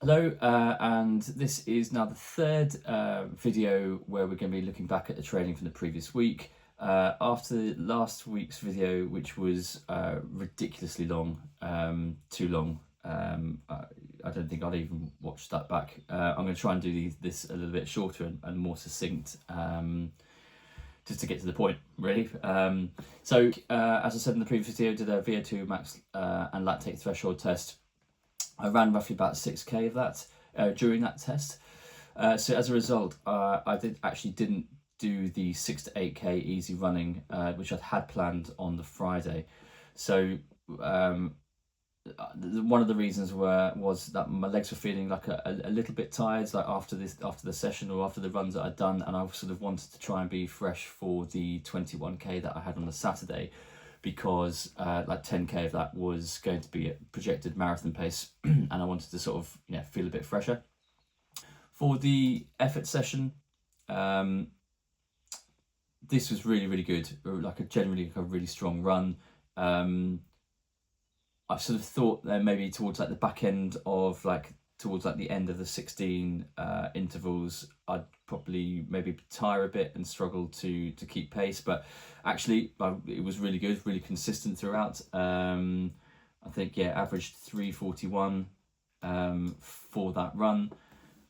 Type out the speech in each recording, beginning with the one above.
Hello, and this is now the third video where we're going to be looking back at the training from the previous week. After last week's video, which was ridiculously long, too long, I don't think I'd even watch that back. I'm going to try and do this a little bit shorter and more succinct, just to get to the point, really. As I said in the previous video, did a VO2 max and lactate threshold test. I ran roughly about 6k of that during that test. So as a result, I didn't do the 6 to 8k easy running, which I'd had planned on the Friday. So one of the reasons was that my legs were feeling like a little bit tired, like after the session or after the runs that I'd done, and I sort of wanted to try and be fresh for the 21k that I had on the Saturday, because like 10k of that was going to be a projected marathon pace, and I wanted to sort of feel a bit fresher for the effort session. This was really good, generally a really strong run. I sort of thought that maybe towards like the back end of towards the end of the 16 intervals, I'd probably maybe tire a bit and struggle to keep pace, but actually it was really good, really consistent throughout. I think averaged 3:41 for that run,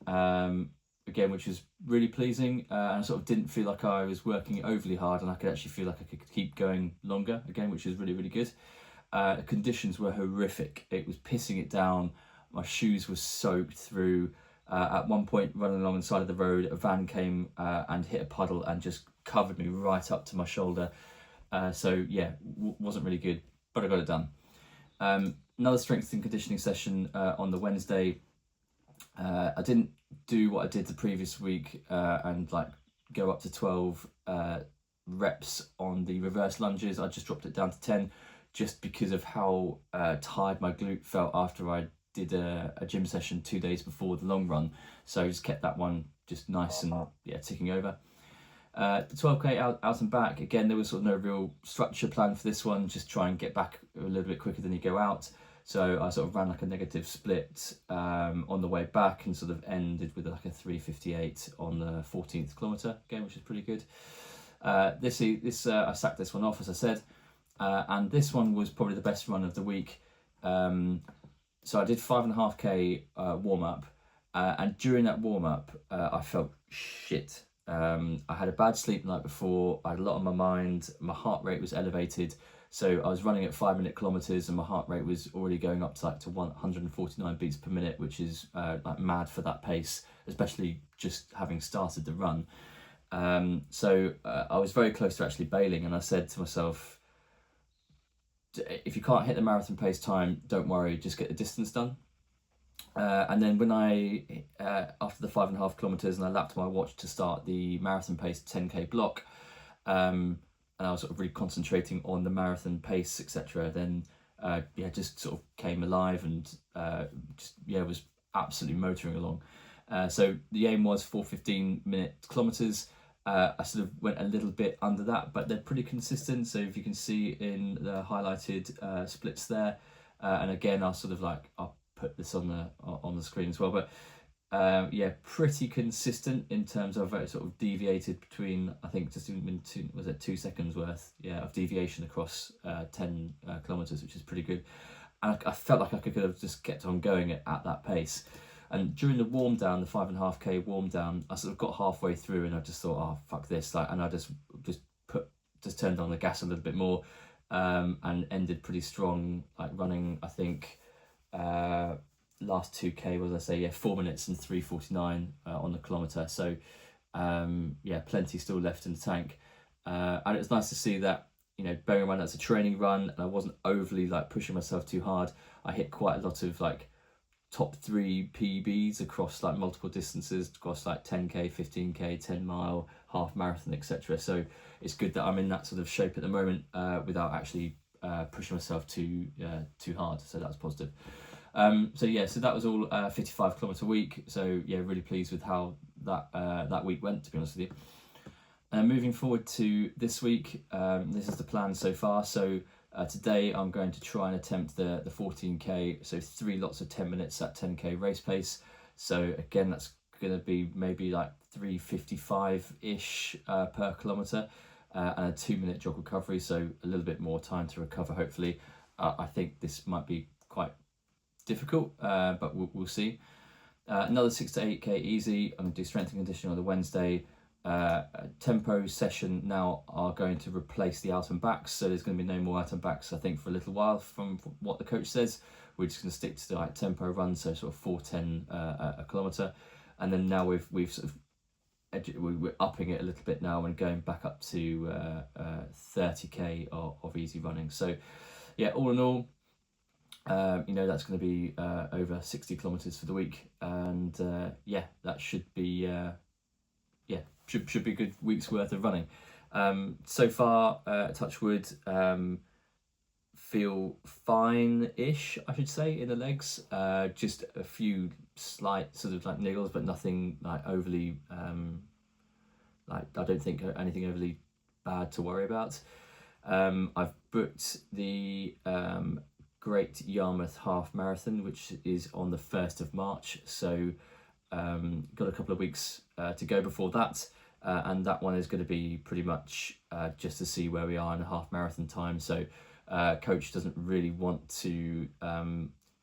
again, which was really pleasing, and I sort of didn't feel like I was working overly hard, and I could actually feel like I could keep going longer again, which was really good. Conditions were horrific. It was pissing it down. My shoes were soaked through. At one point, running along the side of the road, a van came and hit a puddle and just covered me right up to my shoulder. Wasn't really good, but I got it done. Another strength and conditioning session on the Wednesday. I didn't do what I did the previous week and go up to 12 reps on the reverse lunges. I just dropped it down to 10, just because of how tired my glute felt after I did a gym session 2 days before the long run. So I just kept that one just nice and ticking over. The 12k out and back, again, there was sort of no real structure plan for this one, just try and get back a little bit quicker than you go out. So I sort of ran like a negative split on the way back, and sort of ended with like a 3:58 on the 14th kilometre, again, which is pretty good. I sacked this one off, as I said. And this one was probably the best run of the week. So I did 5.5k warm up, and during that warm up, I felt shit. I had a bad sleep the night before. I had a lot on my mind. My heart rate was elevated, so I was running at 5-minute kilometers, and my heart rate was already going up to 149 beats per minute, which is mad for that pace, especially just having started the run. So I was very close to actually bailing, and I said to myself, if you can't hit the marathon pace time, don't worry, just get the distance done. And then when I, after the 5.5 kilometers, and I lapped my watch to start the marathon pace 10k block, and I was sort of really concentrating on the marathon pace, etc., then just sort of came alive, and was absolutely motoring along. So the aim was 4:15 kilometers. I sort of went a little bit under that, but they're pretty consistent. So if you can see in the highlighted splits there, and again, I'll put this on the screen as well. But pretty consistent in terms of sort of deviated between, I think, just even 2 seconds worth of deviation across 10 kilometers, which is pretty good. And I felt like I could have just kept on going at that pace. And during the warm down, the 5.5k warm down, I sort of got halfway through, and I just thought, oh fuck this, and I just turned on the gas a little bit more, and ended pretty strong, running, I think, last 2k was, I say, 4 minutes and 3:49 on the kilometre. So plenty still left in the tank, and it was nice to see that, bearing in mind that's a training run, and I wasn't overly pushing myself too hard. I hit quite a lot of top 3 PBs across multiple distances, across 10k, 15k, 10 mile, half marathon, etc. So it's good that I'm in that sort of shape at the moment, without actually pushing myself too hard. So that's positive. So that was all 55 kilometre week. So really pleased with how that week went, to be honest with you. Moving forward to this week, this is the plan so far. So Today I'm going to try and attempt the 14k, so 3 lots of 10 minutes at 10k race pace. So again, that's going to be maybe like 3:55-ish per kilometre, and a 2-minute jog recovery, so a little bit more time to recover hopefully. I think this might be quite difficult, but we'll see. Another 6 to 8k easy. I'm going to do strength and conditioning on the Wednesday. Tempo session now are going to replace the out and backs, so there's going to be no more out and backs I think for a little while from what the coach says. We're just going to stick to the like tempo runs, so sort of 4:10 a kilometre, and then now we're upping it a little bit now and going back up to 30k of easy running. So yeah, all in all, that's going to be over 60 kilometres for the week, and that should be should be a good week's worth of running. So far, touch wood, feel fine-ish, I should say, in the legs. Just a few slight sort of like niggles, but nothing like overly I don't think anything overly bad to worry about. I've booked the Great Yarmouth Half Marathon, which is on the 1st of March, so got a couple of weeks to go before that, and that one is going to be pretty much just to see where we are in a half marathon time. So coach doesn't really want to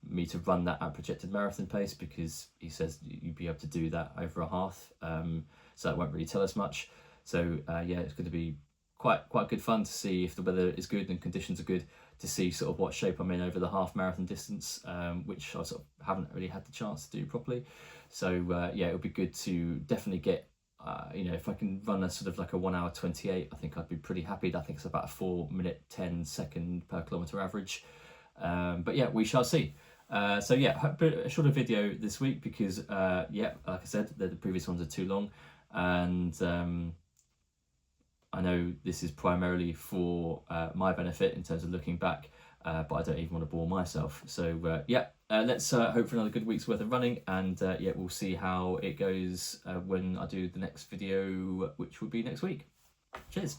me to run that at projected marathon pace, because he says you'd be able to do that over a half, so that won't really tell us much. So it's going to be quite good fun to see if the weather is good and conditions are good, to see sort of what shape I'm in over the half marathon distance, which I sort of haven't really had the chance to do properly. So it would be good to definitely get, if I can run a sort of like a 1 hour 28, I think I'd be pretty happy. I think it's about a 4-minute 10-second per kilometre average. But yeah, we shall see. A shorter video this week because like I said, the previous ones are too long, and I know this is primarily for my benefit in terms of looking back, but I don't even want to bore myself. So let's hope for another good week's worth of running, and we'll see how it goes when I do the next video, which will be next week. Cheers.